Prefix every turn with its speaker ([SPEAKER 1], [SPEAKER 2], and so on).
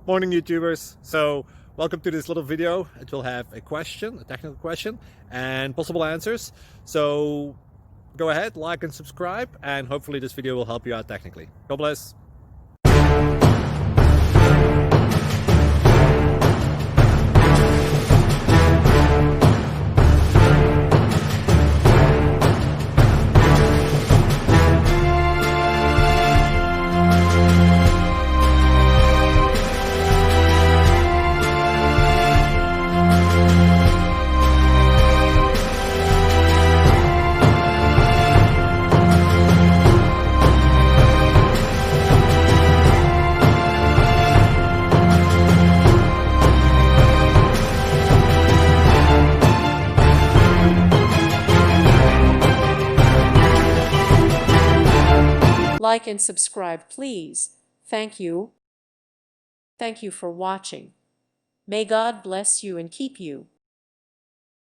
[SPEAKER 1] Morning, YouTubers. So, welcome to this little video. It will have a question, a technical question, and possible answers. So, go ahead, like and subscribe, and hopefully this video will help you out technically. God bless.
[SPEAKER 2] Like and subscribe, please. Thank you. Thank you for watching. May God bless you and keep you.